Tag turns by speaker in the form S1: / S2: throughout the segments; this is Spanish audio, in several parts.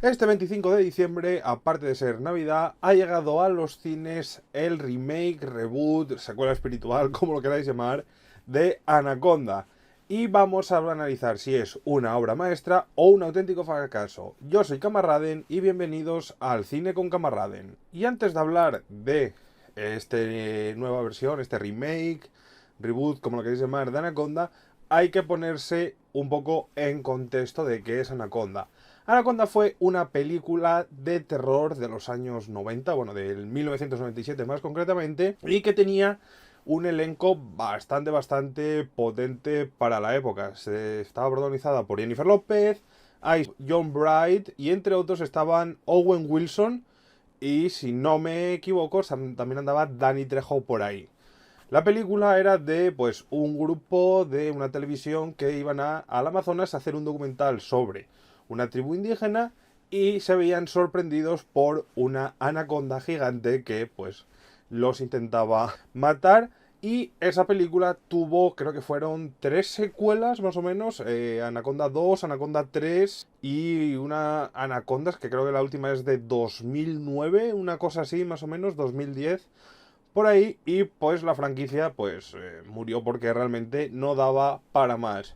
S1: Este 25 de diciembre, aparte de ser Navidad, ha llegado a los cines el remake, reboot, secuela espiritual, como lo queráis llamar, de Anaconda. Y vamos a analizar si es una obra maestra o un auténtico fracaso. Yo soy Camarraden y bienvenidos al Cine con Camarraden. Y antes de hablar de esta nueva versión, este remake, reboot, como lo queréis llamar, de Anaconda, hay que ponerse un poco en contexto de qué es Anaconda. Anaconda fue una película de terror de los años 90, bueno, del 1997 más concretamente, y que tenía un elenco bastante potente para la época. Estaba protagonizada por Jennifer López, John Bright y entre otros estaban Owen Wilson y, si no me equivoco, también andaba Danny Trejo por ahí. La película era de pues un grupo de una televisión que iban al Amazonas a hacer un documental sobre una tribu indígena y se veían sorprendidos por una anaconda gigante que pues los intentaba matar. Y esa película tuvo, creo que fueron 3 secuelas más o menos, Anaconda 2, Anaconda 3 y una Anacondas que creo que la última es de 2009, una cosa así más o menos, 2010 por ahí, y pues la franquicia pues murió porque realmente no daba para más.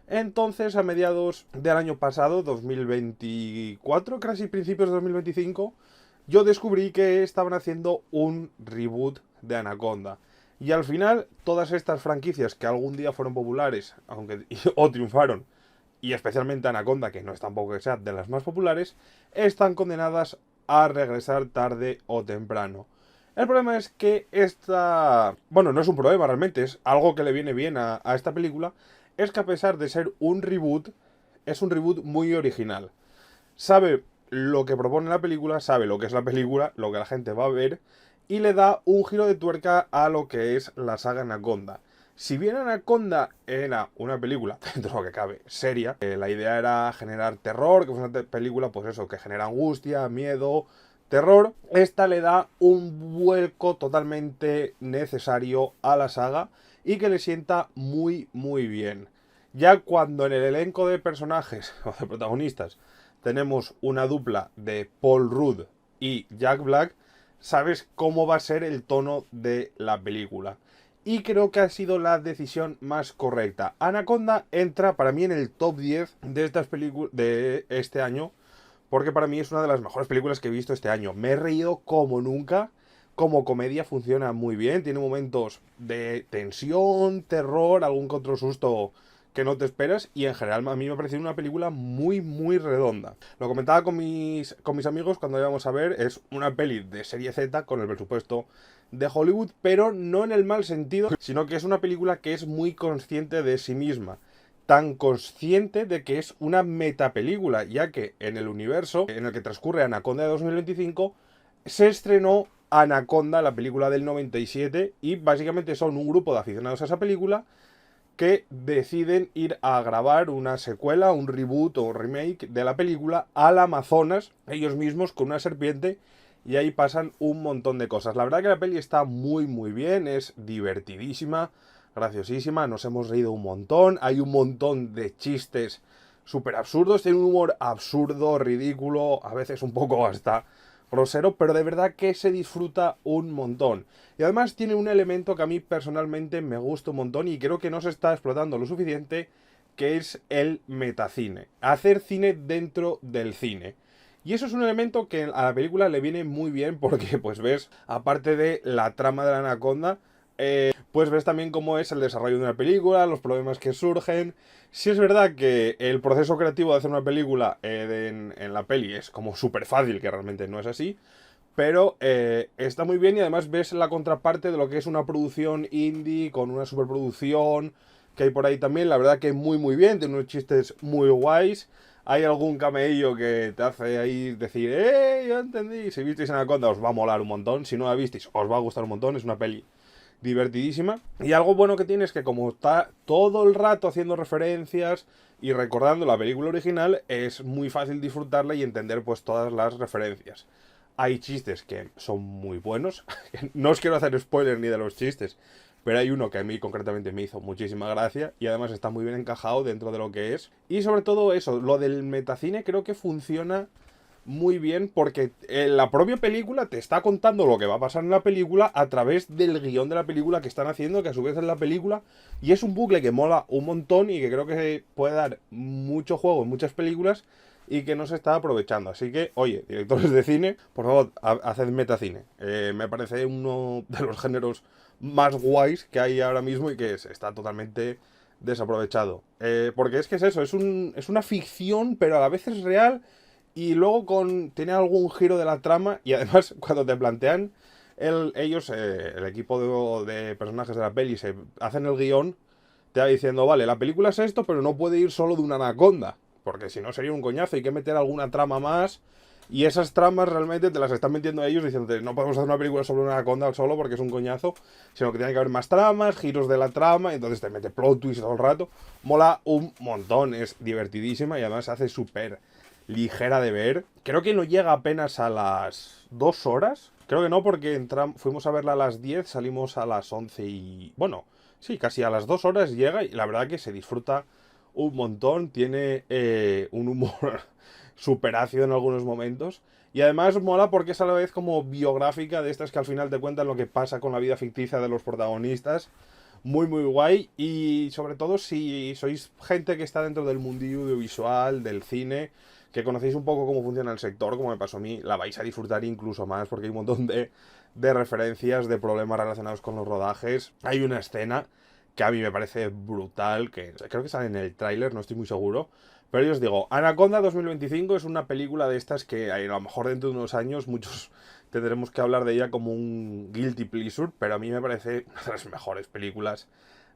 S1: Entonces, a mediados del año pasado, 2024, casi principios de 2025, yo descubrí que estaban haciendo un reboot de Anaconda. Y al final, todas estas franquicias que algún día fueron populares, aunque o triunfaron, y especialmente Anaconda, que no es tampoco que sea de las más populares, están condenadas a regresar tarde o temprano. El problema es que bueno, no es un problema realmente, es algo que le viene bien a esta película, es que a pesar de ser un reboot, es un reboot muy original. Sabe lo que propone la película, sabe lo que es la película, lo que la gente va a ver, y le da un giro de tuerca a lo que es la saga Anaconda. Si bien Anaconda era una película, dentro de lo que cabe, seria, la idea era generar terror, que fue una película, pues eso, que genera angustia, miedo, terror, esta le da un vuelco totalmente necesario a la saga y que le sienta muy bien. Ya cuando en el elenco de personajes o de protagonistas tenemos una dupla de Paul Rudd y Jack Black, sabes cómo va a ser el tono de la película. Y creo que ha sido la decisión más correcta. Anaconda entra para mí en el top 10 de estas películas de este año, porque para mí es una de las mejores películas que he visto este año. Me he reído como nunca. Como comedia funciona muy bien. Tiene momentos de tensión, terror, algún que otro susto que no te esperas. Y en general a mí me ha parecido una película muy redonda. Lo comentaba con mis amigos cuando íbamos a ver. Es una peli de serie Z con el presupuesto de Hollywood, pero no en el mal sentido, sino que es una película que es muy consciente de sí misma, tan consciente de que es una metapelícula, ya que en el universo en el que transcurre Anaconda de 2025 se estrenó Anaconda, la película del 97, y básicamente son un grupo de aficionados a esa película que deciden ir a grabar una secuela, un reboot o un remake de la película al Amazonas, ellos mismos con una serpiente, y ahí pasan un montón de cosas. La verdad que la peli está muy bien, es divertidísima, graciosísima, nos hemos reído un montón, hay un montón de chistes súper absurdos, tiene un humor absurdo, ridículo, a veces un poco hasta grosero, pero de verdad que se disfruta un montón. Y además tiene un elemento que a mí personalmente me gusta un montón y creo que no se está explotando lo suficiente, que es el metacine. Hacer cine dentro del cine. Y eso es un elemento que a la película le viene muy bien porque pues ves, aparte de la trama de la anaconda, pues ves también cómo es el desarrollo de una película, los problemas que surgen. Sí es verdad que el proceso creativo de hacer una película en la peli es como súper fácil, que realmente no es así, pero está muy bien y además ves la contraparte de lo que es una producción indie con una superproducción que hay por ahí también. La verdad que muy bien, tiene unos chistes muy guays. Hay algún cameillo que te hace ahí decir, ya entendí. Si visteis Anaconda os va a molar un montón. Si no la visteis os va a gustar un montón. Es una peli divertidísima. Y algo bueno que tiene es que como está todo el rato haciendo referencias y recordando la película original, es muy fácil disfrutarla y entender pues todas las referencias. Hay chistes que son muy buenos. No os quiero hacer spoiler ni de los chistes, pero hay uno que a mí concretamente me hizo muchísima gracia y además está muy bien encajado dentro de lo que es. Y sobre todo eso, lo del metacine creo que funciona muy bien porque la propia película te está contando lo que va a pasar en la película a través del guión de la película que están haciendo, que a su vez es la película, y es un bucle que mola un montón y que creo que puede dar mucho juego en muchas películas y que no se está aprovechando. Así que, oye, directores de cine, por favor, haced metacine. Me parece uno de los géneros más guays que hay ahora mismo y que está totalmente desaprovechado. Porque es que es eso, es una ficción, pero a la vez es real y luego tiene algún giro de la trama y además cuando te plantean ellos, el equipo de personajes de la peli, se hacen el guión, te va diciendo, vale, la película es esto, pero no puede ir solo de una anaconda, porque si no sería un coñazo, hay que meter alguna trama más. Y esas tramas realmente te las están metiendo ellos diciendo, no podemos hacer una película sobre una anaconda solo porque es un coñazo, sino que tiene que haber más tramas, giros de la trama, y entonces te mete plot twist todo el rato. Mola un montón, es divertidísima y además se hace súper ligera de ver. Creo que no llega apenas a las 2 horas. Creo que no, porque fuimos a verla a las 10, salimos a las 11 y... Bueno, sí, casi a las 2 horas llega y la verdad que se disfruta un montón. Tiene un humor súper ácido en algunos momentos. Y además mola porque es a la vez como biográfica de estas que al final te cuentan lo que pasa con la vida ficticia de los protagonistas. Muy, muy guay. Y sobre todo si sois gente que está dentro del mundillo audiovisual, del cine, que conocéis un poco cómo funciona el sector, como me pasó a mí, la vais a disfrutar incluso más porque hay un montón de referencias, de problemas relacionados con los rodajes. Hay una escena que a mí me parece brutal, que creo que sale en el tráiler, no estoy muy seguro. Pero yo os digo, Anaconda 2025 es una película de estas que a lo mejor dentro de unos años muchos tendremos que hablar de ella como un guilty pleasure, pero a mí me parece una de las mejores películas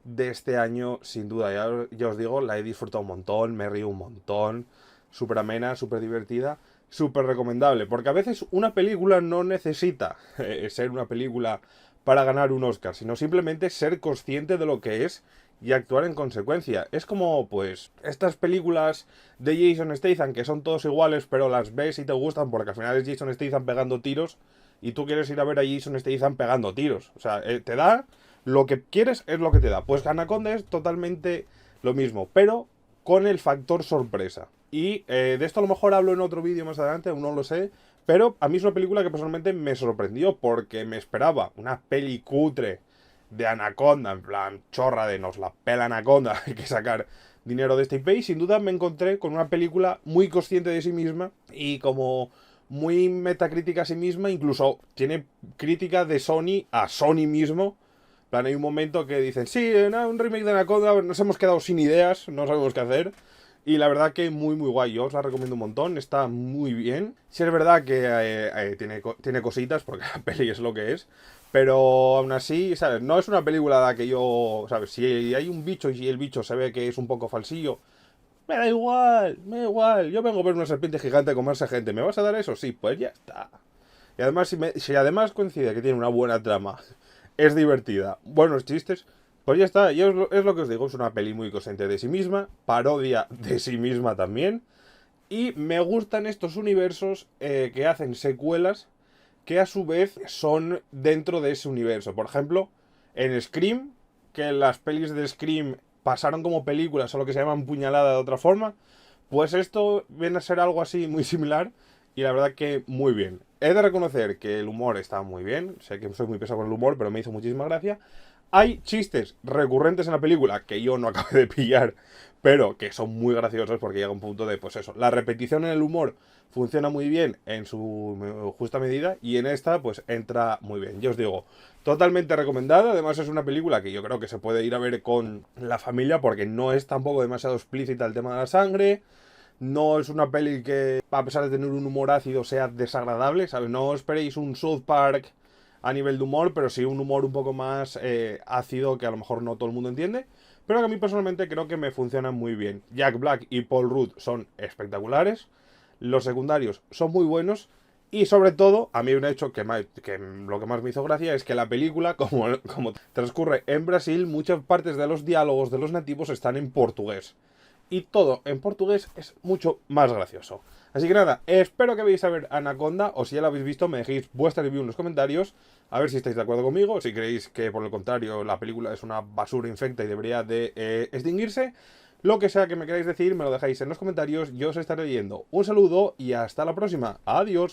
S1: de este año, sin duda. Ya os digo, la he disfrutado un montón, me río un montón, súper amena, súper divertida, súper recomendable, porque a veces una película no necesita ser una película para ganar un Oscar, sino simplemente ser consciente de lo que es y actuar en consecuencia. Es como, pues, estas películas de Jason Statham que son todos iguales, pero las ves y te gustan porque al final es Jason Statham pegando tiros y tú quieres ir a ver a Jason Statham pegando tiros. O sea, te da lo que quieres, es lo que te da. Pues Anaconda es totalmente lo mismo, pero con el factor sorpresa. Y de esto a lo mejor hablo en otro vídeo más adelante, aún no lo sé. Pero a mí es una película que personalmente me sorprendió porque me esperaba una peli cutre de Anaconda, en plan chorra de nos la pela Anaconda, hay que sacar dinero de este IP. Y sin duda me encontré con una película muy consciente de sí misma y como muy metacrítica a sí misma, incluso tiene crítica de Sony a Sony mismo. En plan, hay un momento que dicen, sí, un remake de Anaconda, nos hemos quedado sin ideas, no sabemos qué hacer. Y la verdad que muy muy guay, yo os la recomiendo un montón, está muy bien. Sí es verdad que tiene cositas, porque la peli es lo que es, pero aún así, ¿sabes? No es una película de la que yo, ¿sabes? Si hay un bicho y si el bicho se ve que es un poco falsillo, me da igual, yo vengo a ver una serpiente gigante comerse gente, ¿me vas a dar eso? Sí, pues ya está. Y además, si además coincide que tiene una buena trama, es divertida, buenos chistes, pues ya está. Y es lo que os digo, es una peli muy consciente de sí misma, parodia de sí misma también. Y me gustan estos universos que hacen secuelas que a su vez son dentro de ese universo. Por ejemplo, en Scream, que las pelis de Scream pasaron como películas, solo que se llaman Puñalada de otra forma, pues esto viene a ser algo así muy similar y la verdad que muy bien. He de reconocer que el humor está muy bien, sé que soy muy pesado con el humor, pero me hizo muchísima gracia. Hay chistes recurrentes en la película que yo no acabé de pillar, pero que son muy graciosos porque llega un punto de, pues eso, la repetición en el humor funciona muy bien en su justa medida y en esta pues entra muy bien. Yo os digo, totalmente recomendada, además es una película que yo creo que se puede ir a ver con la familia porque no es tampoco demasiado explícita el tema de la sangre. No es una peli que, a pesar de tener un humor ácido, sea desagradable, ¿sabes? No esperéis un South Park a nivel de humor, pero sí un humor un poco más ácido que a lo mejor no todo el mundo entiende, pero que a mí personalmente creo que me funcionan muy bien. Jack Black y Paul Rudd son espectaculares, los secundarios son muy buenos y sobre todo, a mí un hecho que lo que más me hizo gracia es que la película, como transcurre en Brasil, muchas partes de los diálogos de los nativos están en portugués. Y todo en portugués es mucho más gracioso. Así que nada, espero que veáis a ver Anaconda, o si ya la habéis visto, me dejéis vuestra review en los comentarios, a ver si estáis de acuerdo conmigo, si creéis que por el contrario la película es una basura infecta y debería de extinguirse. Lo que sea que me queráis decir, me lo dejáis en los comentarios, yo os estaré leyendo. Un saludo y hasta la próxima. Adiós.